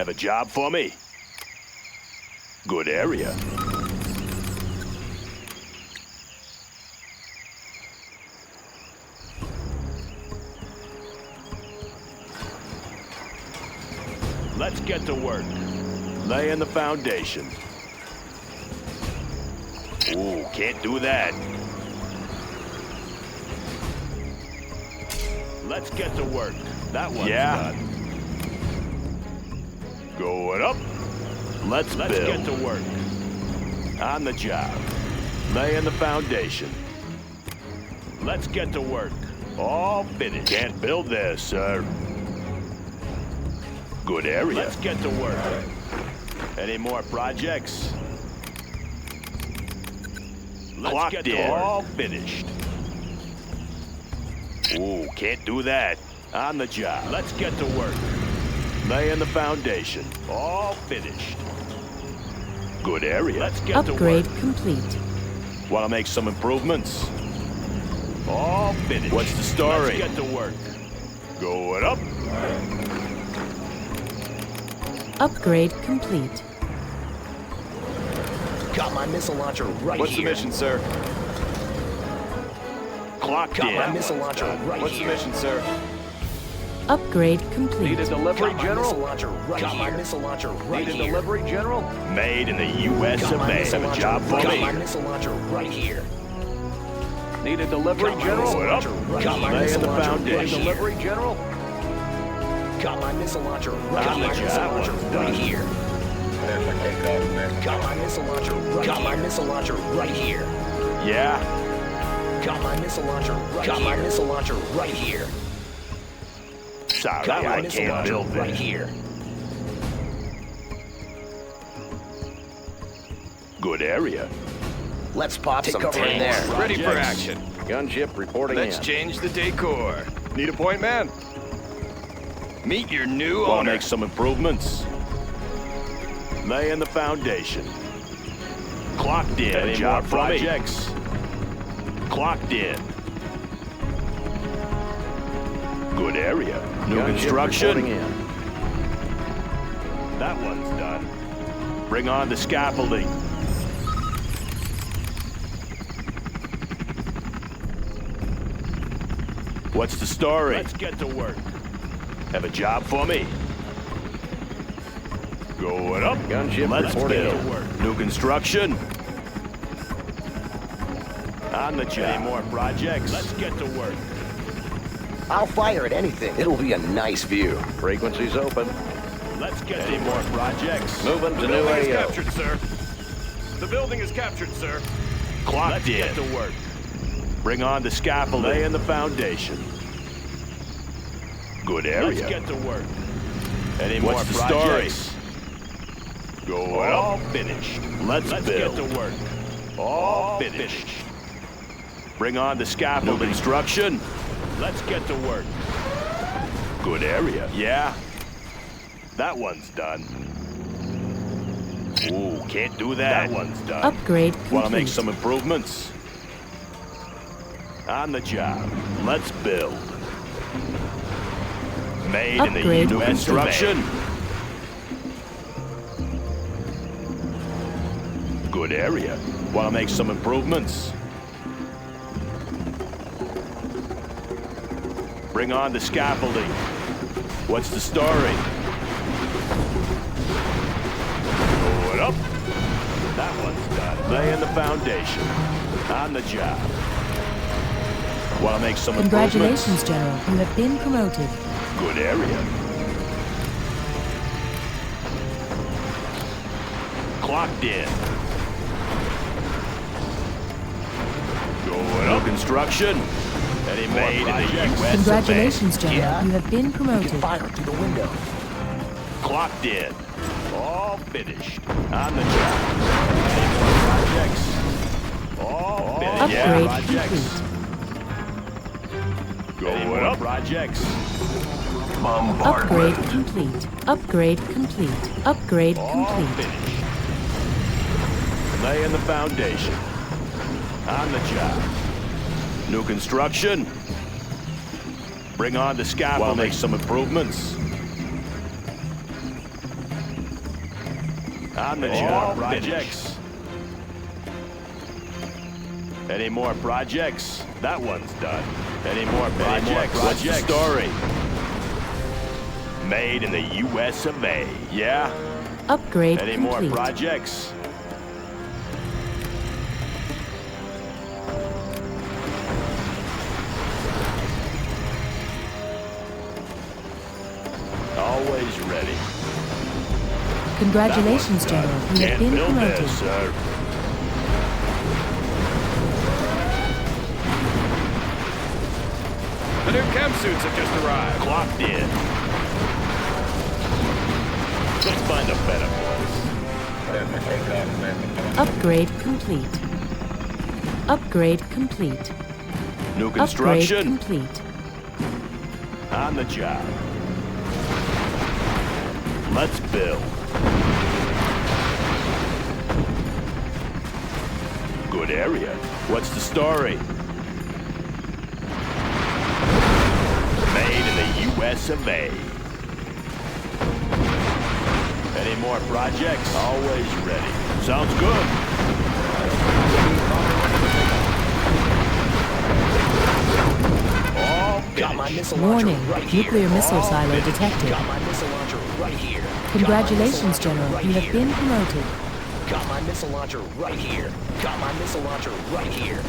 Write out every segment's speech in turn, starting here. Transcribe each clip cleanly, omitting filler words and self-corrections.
Have a job for me? Good area. Let's get to work. Laying the foundation. Ooh, can't do that. Let's get to work. That one's done. Going up. Let's build. Get to work. On the job. Laying the foundation. Let's get to work. All finished. Can't build there, sir. Good area. Let's get to work. Any more projects? Let's get to work. All finished. Ooh, can't do that. On the job. Let's get to work. Laying the foundation. All finished. Good area. Let's get to work. Upgrade complete. Want to make some improvements? All finished. What's the story? Let's get to work. Going up. Upgrade complete. Got my missile launcher right What's here. the mission, sir? Clocked Got in. my missile launcher right What's here. the mission, sir? Upgrade complete. Need a delivery, Got my General? missile launcher right Got here. my missile launcher right Need a here. delivery, General? Made in the U.S. Got of my A. missile Have a launcher job for right me? Got my missile launcher right here. Need a delivery, Got my General? missile launcher right Got my here. missile the launcher. foundation. Need a delivery, General? Got my missile launcher right Got here. the Got my missile job launcher done. right here. Got my missile launcher right Got my missile launcher right here. Yeah. Got my missile launcher right Got my missile launcher right here. Sorry, Got my I missile can't launcher build right this. here. Good area. Let's pop some cover in tanks. there. Ready for Projects. action. Gunship reporting Let's in. change the decor. Need a point man? Meet your new Want to owner. make some improvements? Laying the foundation. Clocked in. Any job projects? Clocked in. Good area. New Gunship construction. reporting in. That one's done. Bring on the scaffolding. What's the story? Let's get to work. Have a job for me? Going up. Gunship Let's reporting build. in. New construction. On the job. Any more projects? Let's get to work. I'll fire at anything. It'll be a nice view. Frequencies open. Let's get any more projects. Moving to The new building is AO. captured, sir. The building is captured, sir. Clocked Let's in. get to work. Bring on the scaffolding. Laying the foundation. Good area. Let's get to work. Any What's more the projects? Going All up. Finished. Let's Let's build. get to work. All finished. Bring on the scaffolding. New construction. Let's get to work. Good area. Yeah. That one's done. Ooh, can't do that. That one's done. Upgrade Want to make complete. some improvements? On the job. Let's build. Made in the Upgrade new complete. construction. Good area. Want to make some improvements? Bring on the scaffolding. What's the story? Going up. That one's done. Laying the foundation. On the job. Want to make some improvements? Congratulations, General. You have been promoted. Good area. Clocked in. Going up. Construction. Any made in the U.S. Congratulations, General. Yeah. You have been promoted. Fire through the window. Clocked in. All finished. On the job. Any more projects? All finished. Upgrade projects. complete. Going up. Projects. Upgrade complete. Upgrade complete. Upgrade All complete. finished. Laying the foundation. On the job. New construction. Bring on the scaffolding. Want to make some improvements? On the job. Projects. Any more projects? That one's done. Any more projects? What's the story? Made in the U.S. of A. Yeah? Upgrade Any complete. more projects? Always ready. Congratulations, That one's General. done. You have Can't been build promoted. this, sir. The new chem suits have just arrived. Clocked in. Let's find a better place. Upgrade complete. Upgrade complete. New Upgrade construction. complete. On the job. Let's build. Good area. What's the story? Made in the U.S. of A. Any more projects? Always ready. Sounds good. All Got my finished. missile launcher Warning, right here. nuclear missile All silo finished. detected. Got my missile launcher right here. Congratulations, Got my missile General. launcher You have right been here. promoted. Got my missile launcher right here. Got my missile launcher right here.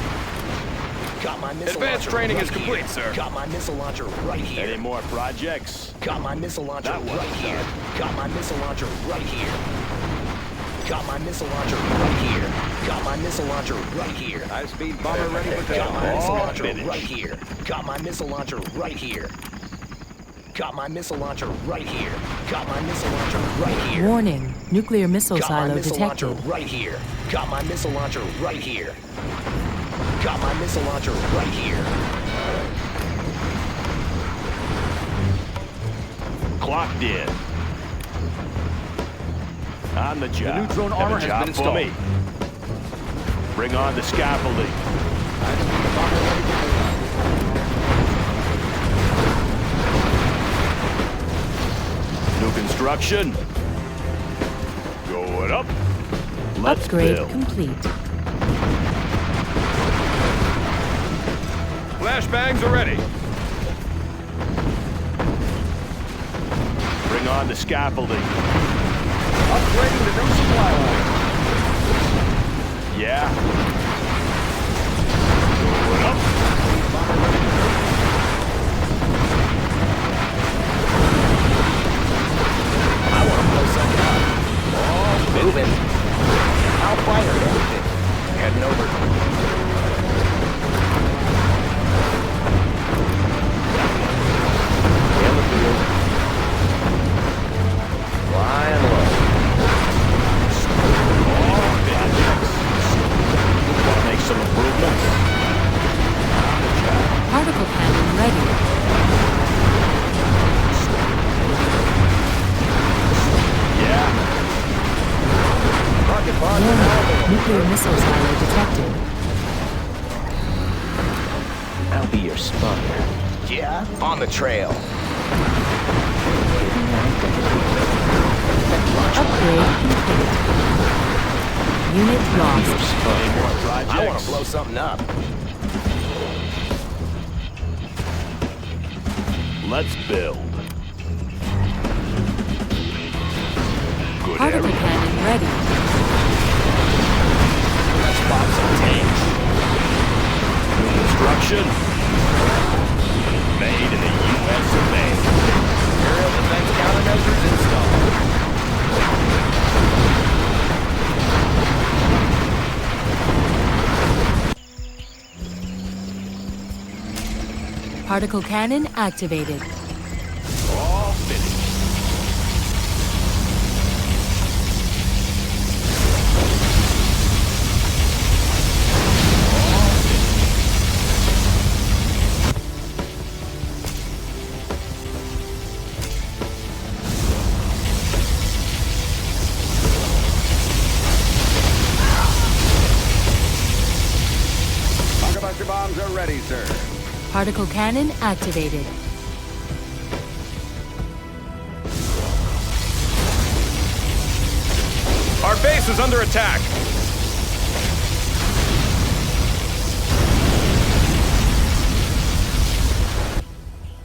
Got my missile Advanced launcher training right is complete, here. sir. Got my missile launcher right here. Any more projects? Got my missile launcher That one's right here. done. Got my missile launcher right here. Got my missile launcher right here. Got my missile launcher right here. High-speed bomber ready for Got my takeoff. missile All launcher finished. right here. Got my missile launcher right here. Got my missile launcher right here. Got my missile launcher right here. Warning, nuclear missile Got my silo missile launcher detected. right here. Got my missile launcher right here. Got my missile launcher right here. Clocked in. On the job. new drone Have a armor has job been for me. Bring on the scaffolding. New construction. Going up. Let's Upgrade build. complete. Flashbangs are ready. Bring on the scaffolding. Upgrading the new supply line. Yeah. Going up. I want to blow something up. Moving. I'll fire anything. Heading over. In the field. Flying low. All projects. Want to make some improvements? On the job. Particle cannon ready. Yeah. Rocket pod Warning, nuclear missile silo detected. I'll be your spawner. Yeah? On the trail. Upgrade complete. Unit lost. Any more projects? I want to blow something up. Let's build. Good Particle area. cannon ready. Let's pop some tanks. New construction. Made in the U.S. of A. Aerial defense countermeasures installed. Particle cannon activated. All finished. Bunker bombs are ready, sir. Particle cannon activated. Our base is under attack.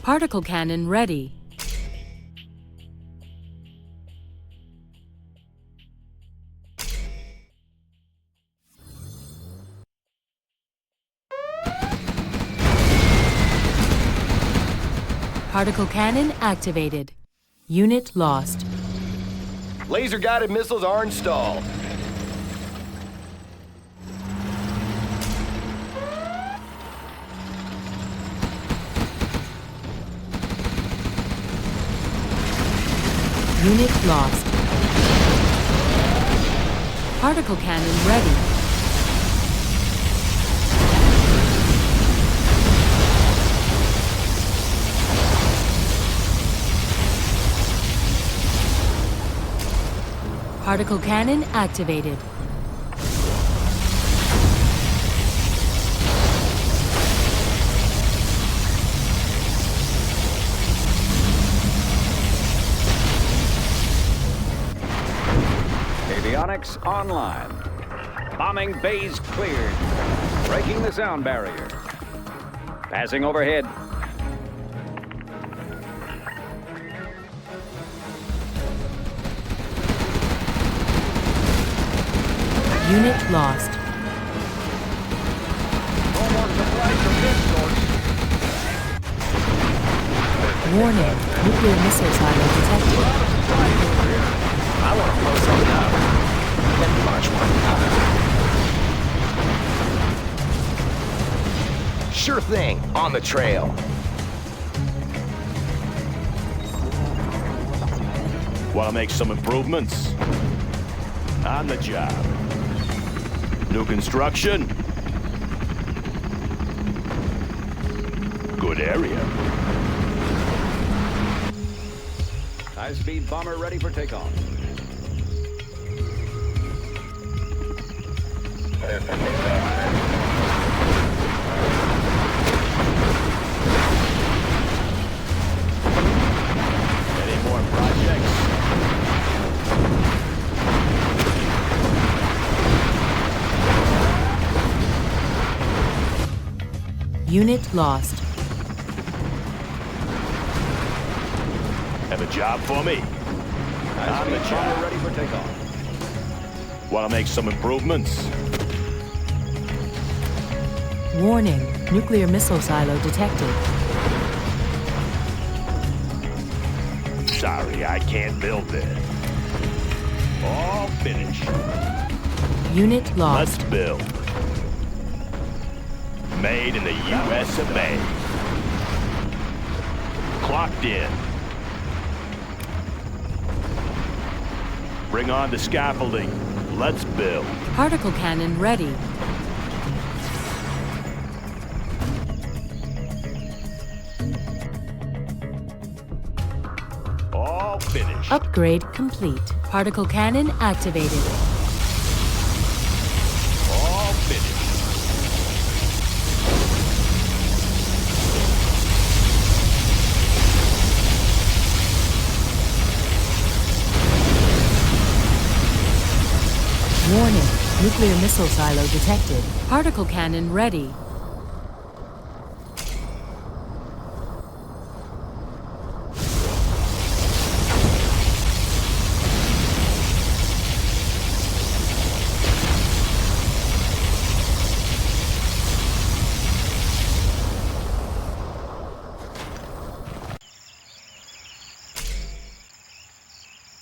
Particle cannon ready. Particle cannon activated. Unit lost. Laser-guided missiles are installed. Unit lost. Particle cannon ready. Particle cannon activated. Avionics online. Bombing bays cleared. Breaking the sound barrier. Passing overhead. Unit lost. Warning, nuclear missile silo detected. I want to blow something up. Then launch one up. Sure thing. On the trail. Want to make some improvements? On the job. New construction? Good area. High-speed bomber ready for takeoff. Any more projects? Unit lost. Have a job for me? On the High-speed job. bomber ready for takeoff. Want to make some improvements? Warning, nuclear missile silo detected. Sorry, I can't build it. All finished. Unit lost. Let's build. Made in the US of A. Clocked in. Bring on the scaffolding. Let's build. Particle cannon ready. All finished. Upgrade complete. Particle cannon activated. All finished. Warning, nuclear missile silo detected. Particle cannon ready.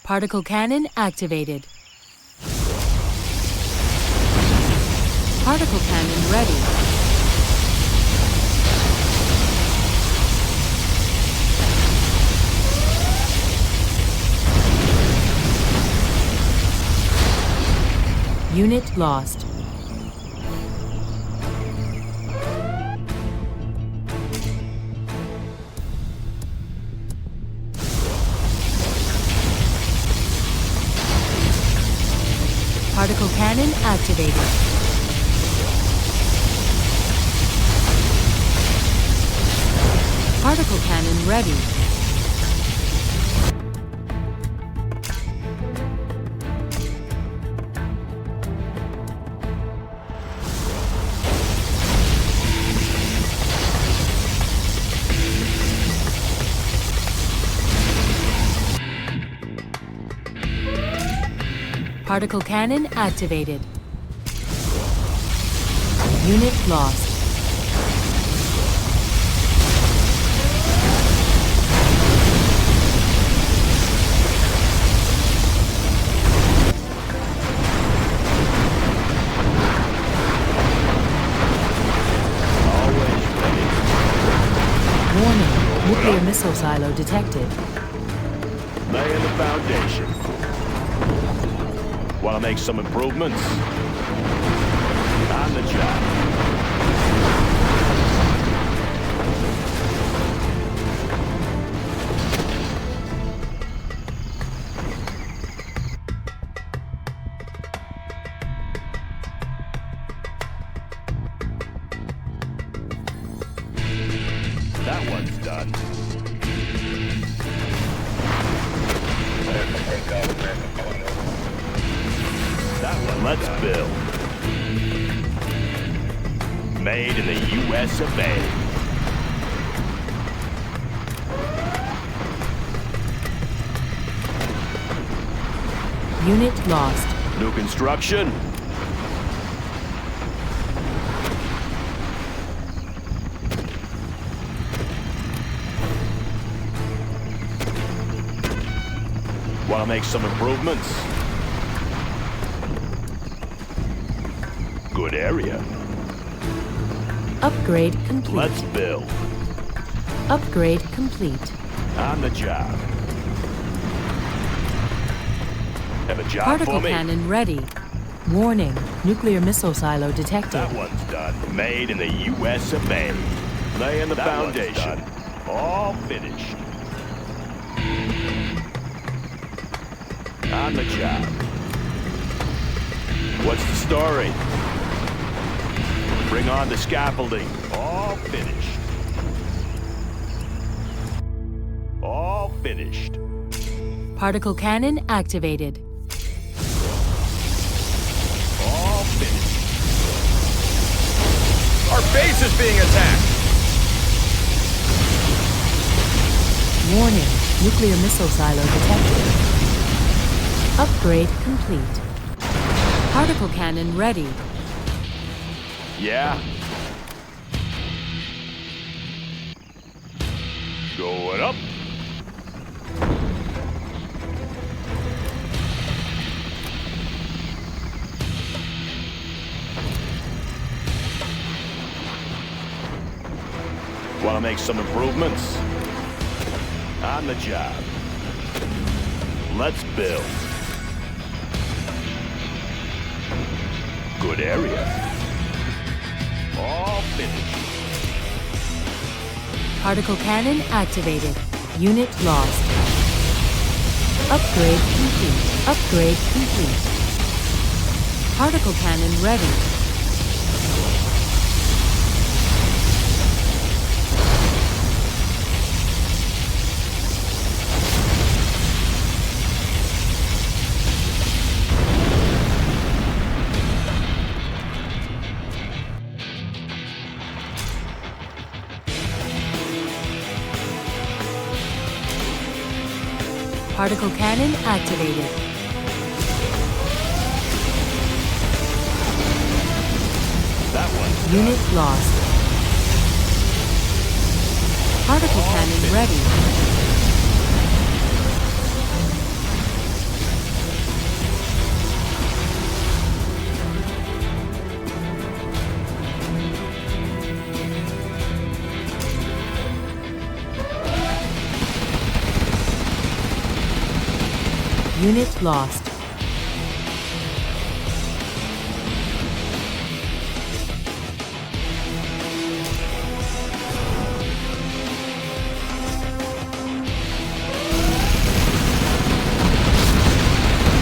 Particle cannon activated. Particle cannon ready. Unit lost. Particle cannon activated. Particle cannon ready. Particle cannon activated. Unit lost. Warning, nuclear missile silo detected. Laying the foundation. Want to make some improvements? On the job. That one's done. That one, let's build. Made in the U.S. of A. Unit lost. New construction. Want to make some improvements? Good area. Upgrade complete. Let's build. Upgrade complete. On the job. Have a job Particle for me? cannon ready. Warning, nuclear missile silo detected. That one's done. Made in the U.S. of A. Laying the foundation. All finished. On the job. What's the story? Bring on the scaffolding. All finished. All finished. Particle cannon activated. All finished. Our base is being attacked! Warning, nuclear missile silo detected. Upgrade complete. Particle cannon ready. Yeah. Going up. Want to make some improvements? On the job. Let's build. Good area. All finished. Particle cannon activated. Unit lost. Upgrade complete. Upgrade complete. Particle cannon ready. Particle cannon activated. That one's done. Unit lost. Particle cannon ready. Unit lost.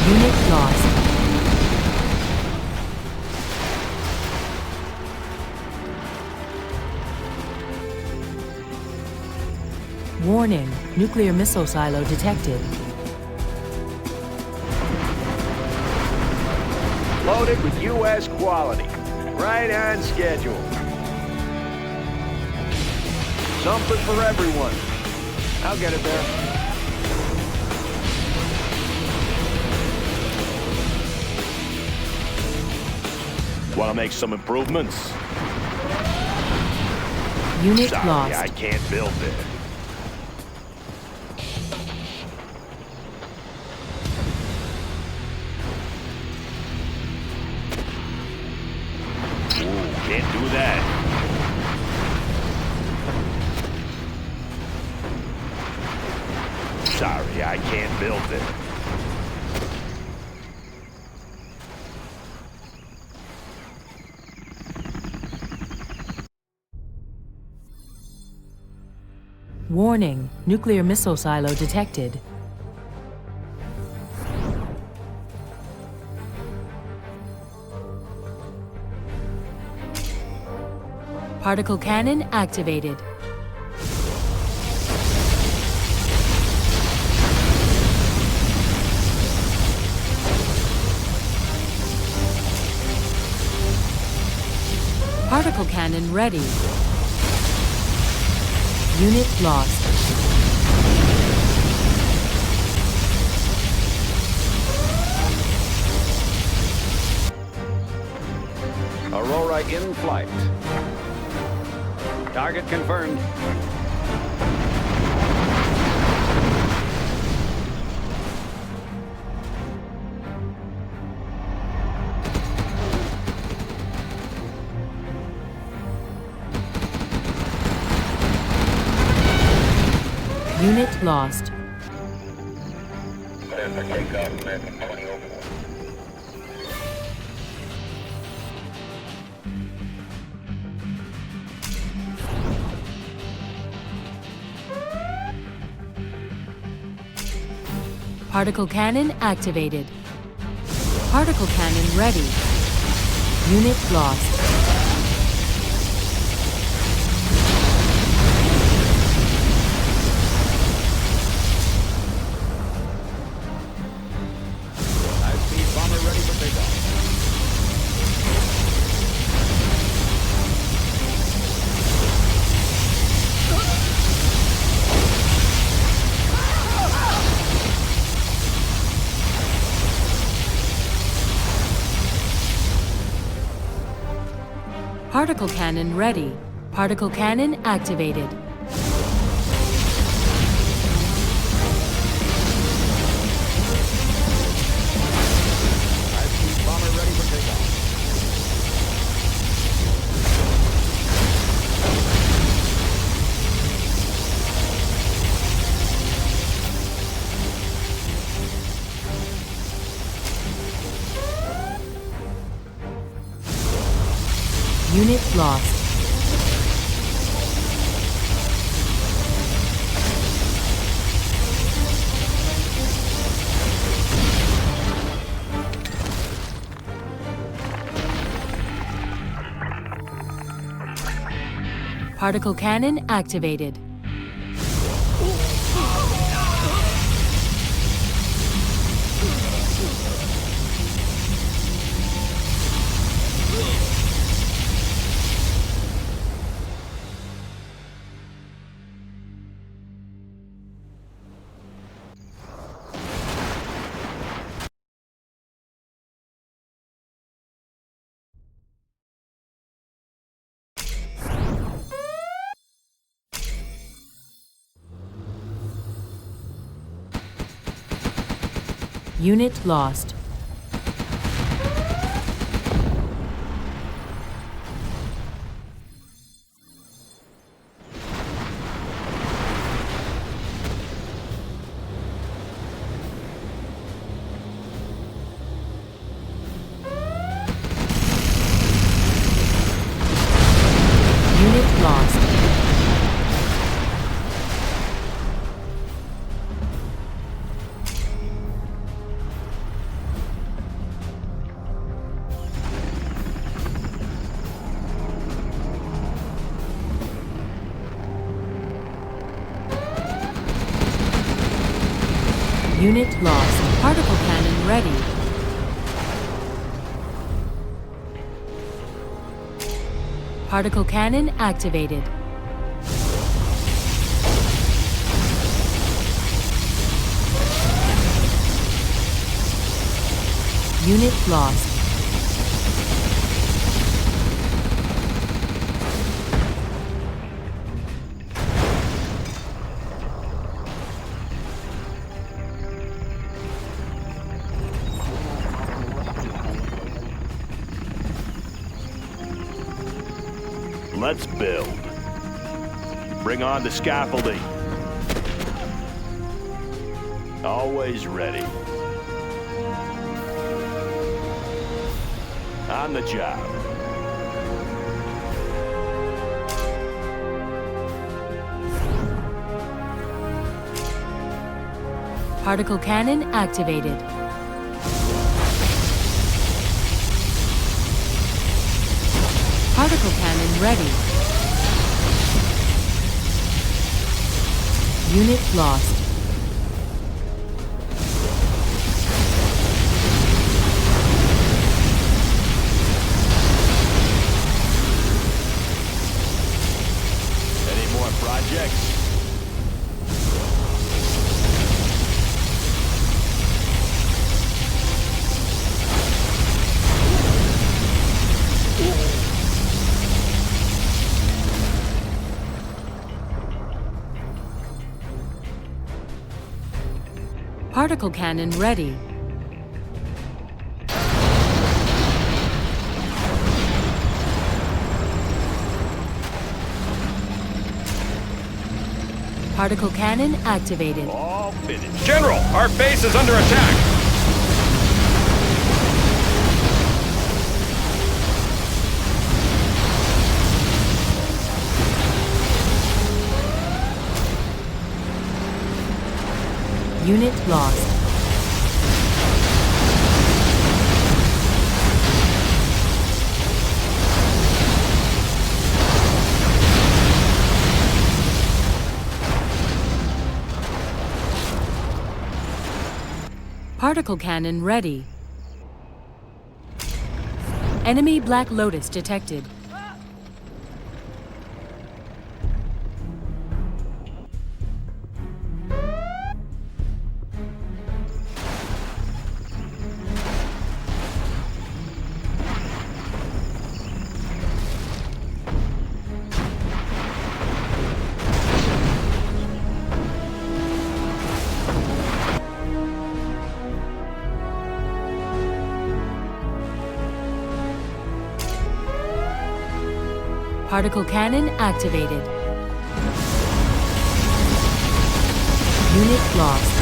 Unit lost. Warning, nuclear missile silo detected. Loaded with U.S. quality. Right on schedule. Something for everyone. I'll get it there. Want to make some improvements? Unit Sorry, lost. I can't build there. Ooh, can't do that. Sorry, I can't build there. Warning, nuclear missile silo detected. Particle cannon activated. Particle cannon ready. Unit lost. Aurora in flight. Target confirmed. Unit lost. Particle cannon activated. Particle cannon ready. Unit lost. High-speed bomber ready for takeoff. Particle cannon ready. Particle cannon activated. High-speed bomber ready for takeoff. Unit lost. Particle cannon activated. Unit lost. Unit lost. Unit lost. Particle cannon ready. Particle cannon activated. Unit lost. Let's build. Bring on the scaffolding. Always ready. On the job. Particle cannon activated. Particle cannon ready. Unit lost. Any more projects? Particle cannon ready. Particle cannon activated. All finished. General, our base is under attack. Unit lost. Particle cannon ready. Enemy Black Lotus detected. Particle cannon activated. Unit lost.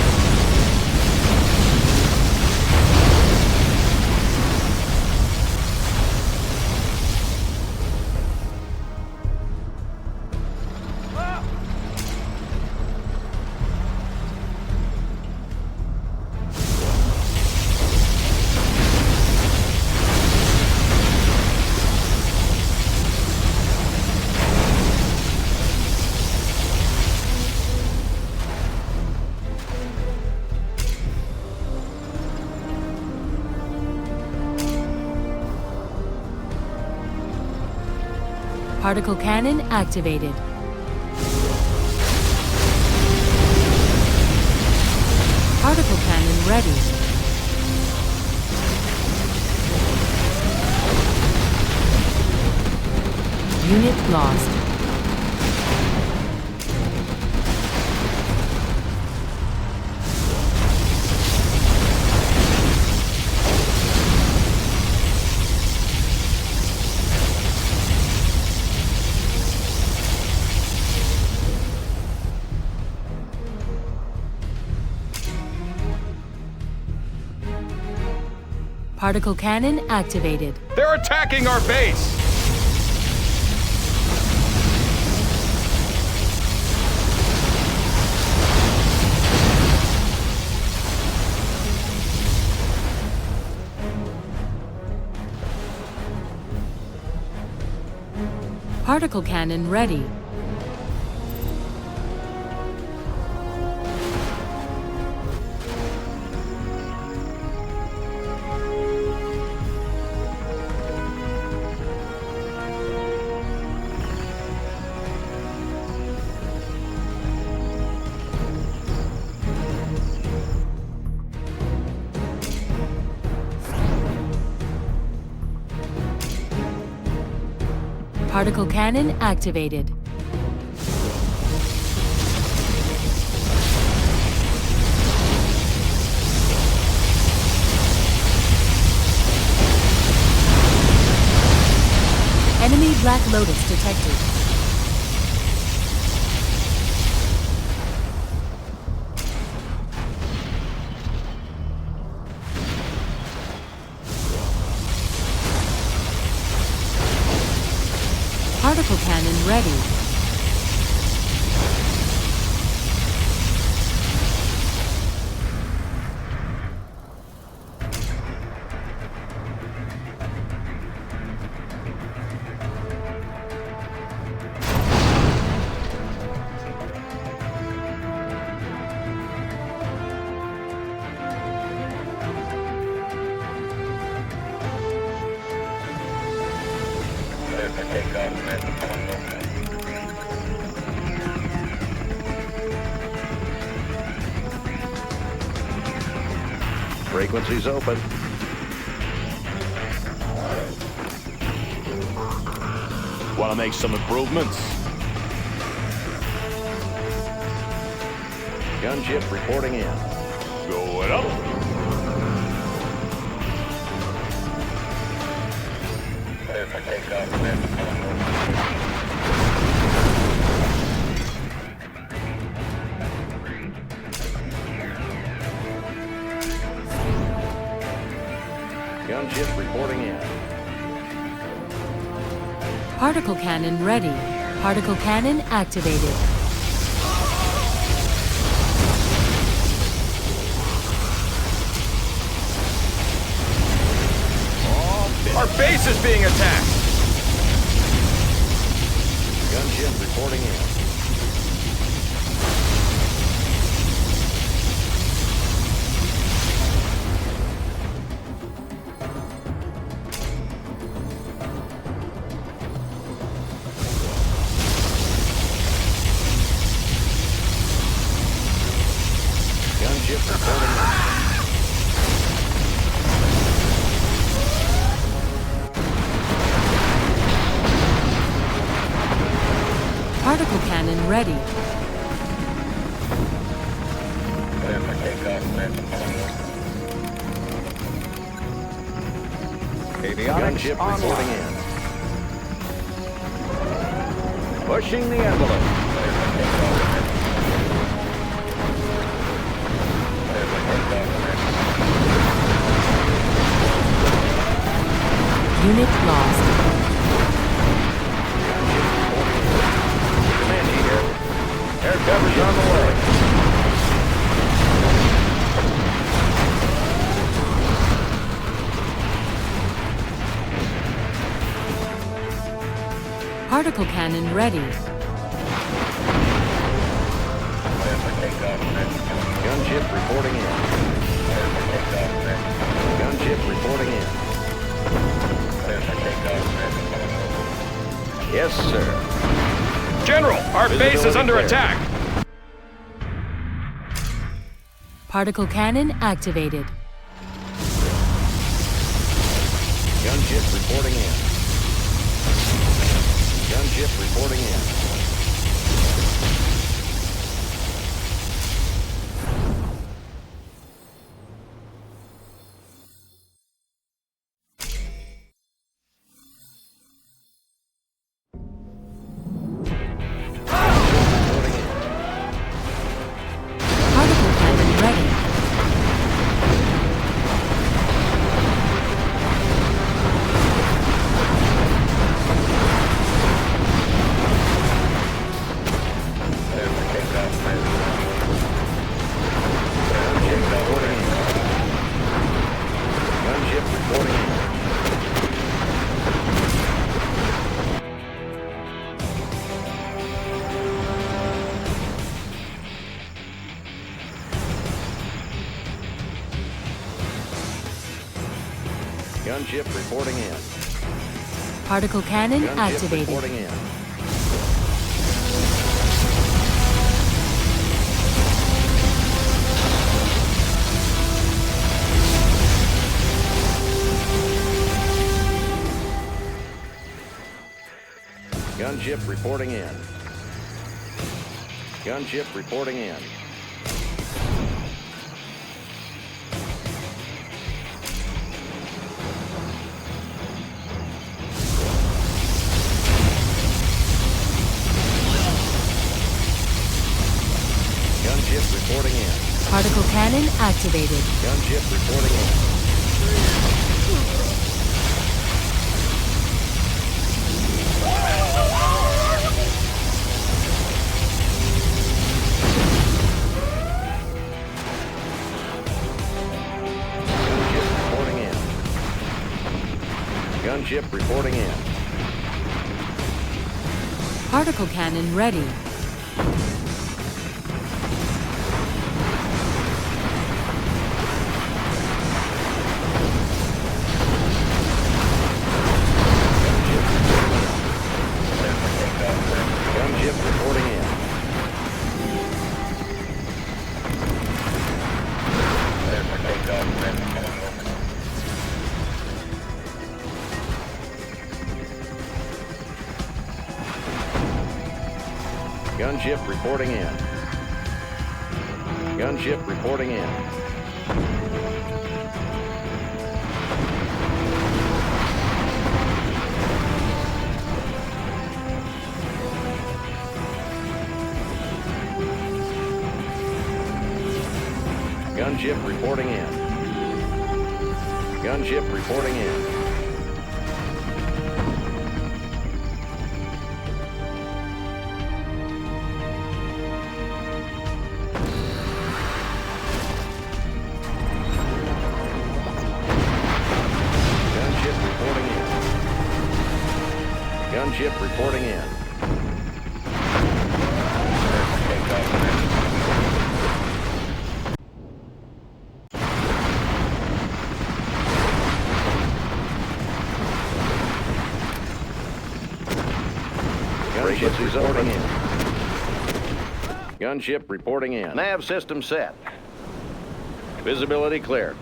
Particle cannon activated. Particle cannon ready. Unit lost. Particle cannon activated. They're attacking our base. Particle cannon ready. Particle cannon activated. Enemy Black Black Lotus detected. Particle cannon ready. Frequency's open. Want to make some improvements? Gunship reporting in. Going up. Gunship reporting in. Particle cannon ready. Particle cannon activated. Our base is being attacked! Gunship reporting in. Gunship reporting in. Particle cannon ready. Avionics reporting in. Pushing the envelope. Unit lost. Comanche here. Air cover's on the way. Particle cannon ready. Gunship reporting in. Gunship reporting in. Yes, sir. General, our base is under attack! Particle cannon activated. Gunship reporting in. Gunship reporting in. Particle cannon ready. Gunship reporting in. Gunship reporting in. Particle cannon Gunship activated. reporting in. Gunship reporting in. Gunship reporting in. Gunship reporting in. Particle cannon activated. Gunship reporting in. Gunship reporting in. Particle cannon ready. Gunship reporting in. Gunship reporting in. Gunship reporting in. Gunship reporting in. Gunship reporting in. Gunship reporting in. Gunship reporting in. Gunship reporting in. Nav system set. Visibility clear.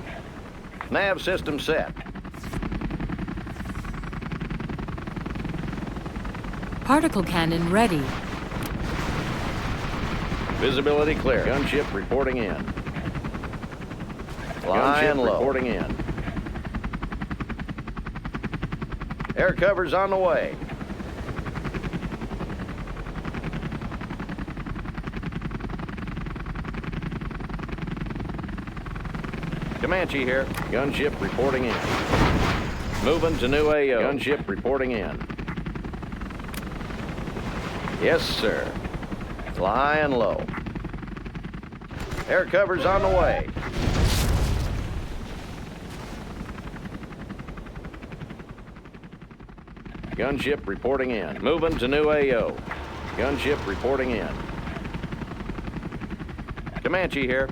Nav system set. Particle cannon ready. Visibility clear. Gunship reporting in. Gunship reporting in. Air cover's on the way. Comanche here. Gunship reporting in. Moving to new AO. Gunship reporting in. Yes, sir. Flying low. Air cover's on the way. Gunship reporting in. Moving to new AO. Gunship reporting in. Comanche here.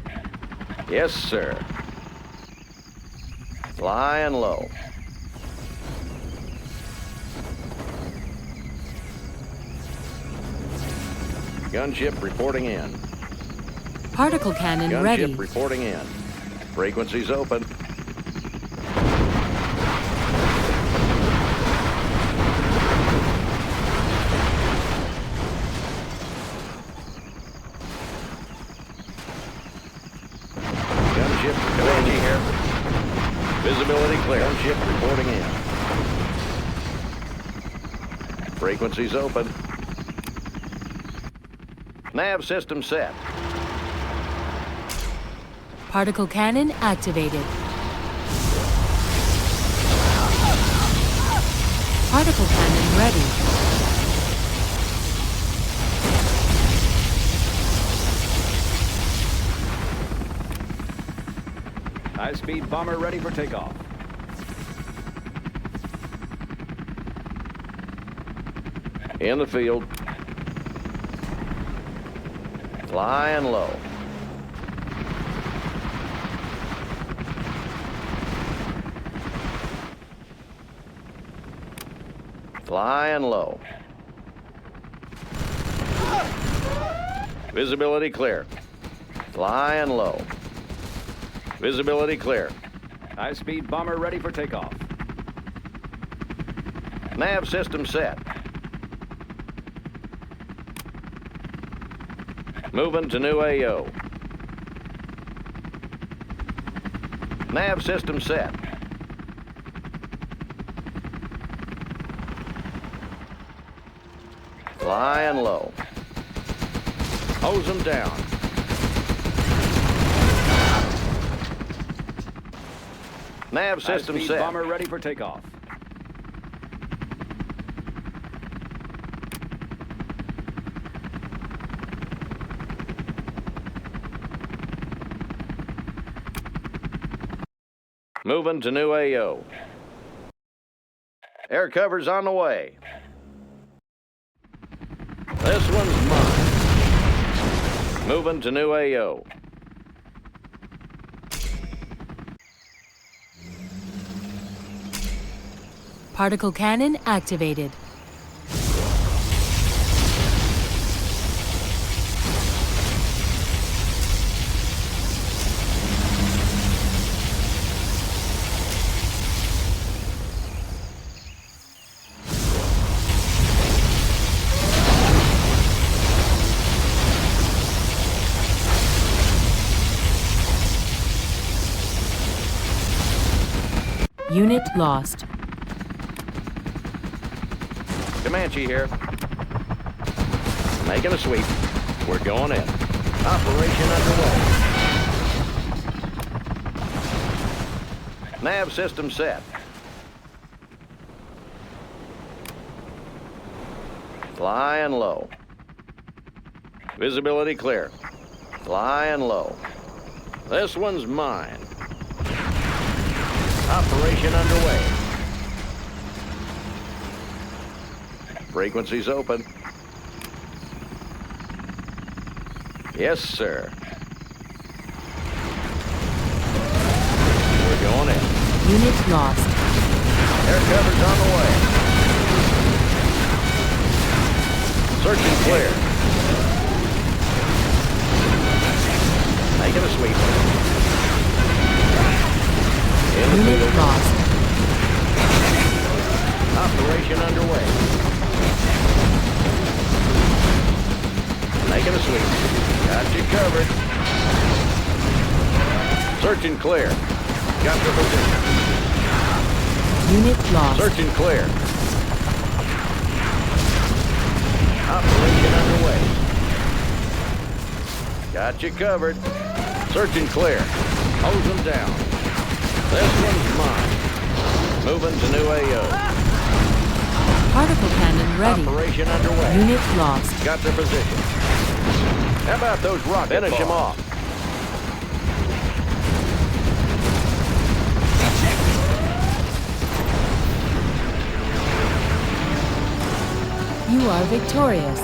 Yes, sir. Flying low. Gunship reporting in. Particle cannon Gunship ready. reporting in. Frequencies open. Gunship Comanche here. Visibility clear. Gunship reporting in. Frequencies open. Nav system set. Particle cannon activated. Particle cannon ready. High-speed bomber ready for takeoff. In the field. Flying low. Flying low. Visibility clear. Flying low. Visibility clear. High-speed bomber ready for takeoff. Nav system set. Moving to new AO. Nav system set. Flying low. Hose them down. Nav system High-speed set. bomber ready for takeoff. Moving to new AO. Air cover's on the way. This one's mine. Moving to new AO. Particle cannon activated. Unit lost. Comanche here. Making a sweep. We're going in. Operation underway. Nav system set. Flying low. Visibility clear. Flying low. This one's mine. Operation underway. Frequency's open. Yes, sir. We're going in. Unit lost. Air cover's on the way. Search and clear. Making a sweep. In the Unit field. lost. Operation underway. Making a sweep. Got you covered. Search and clear. Got your position. Unit lost. Search and clear. Operation underway. Got you covered. Search and clear. Hose them down. This one's mine. Moving to new AO. Particle cannon ready. Operation underway. Unit lost. Got their position. How about those rockets? Finish him off. You are victorious.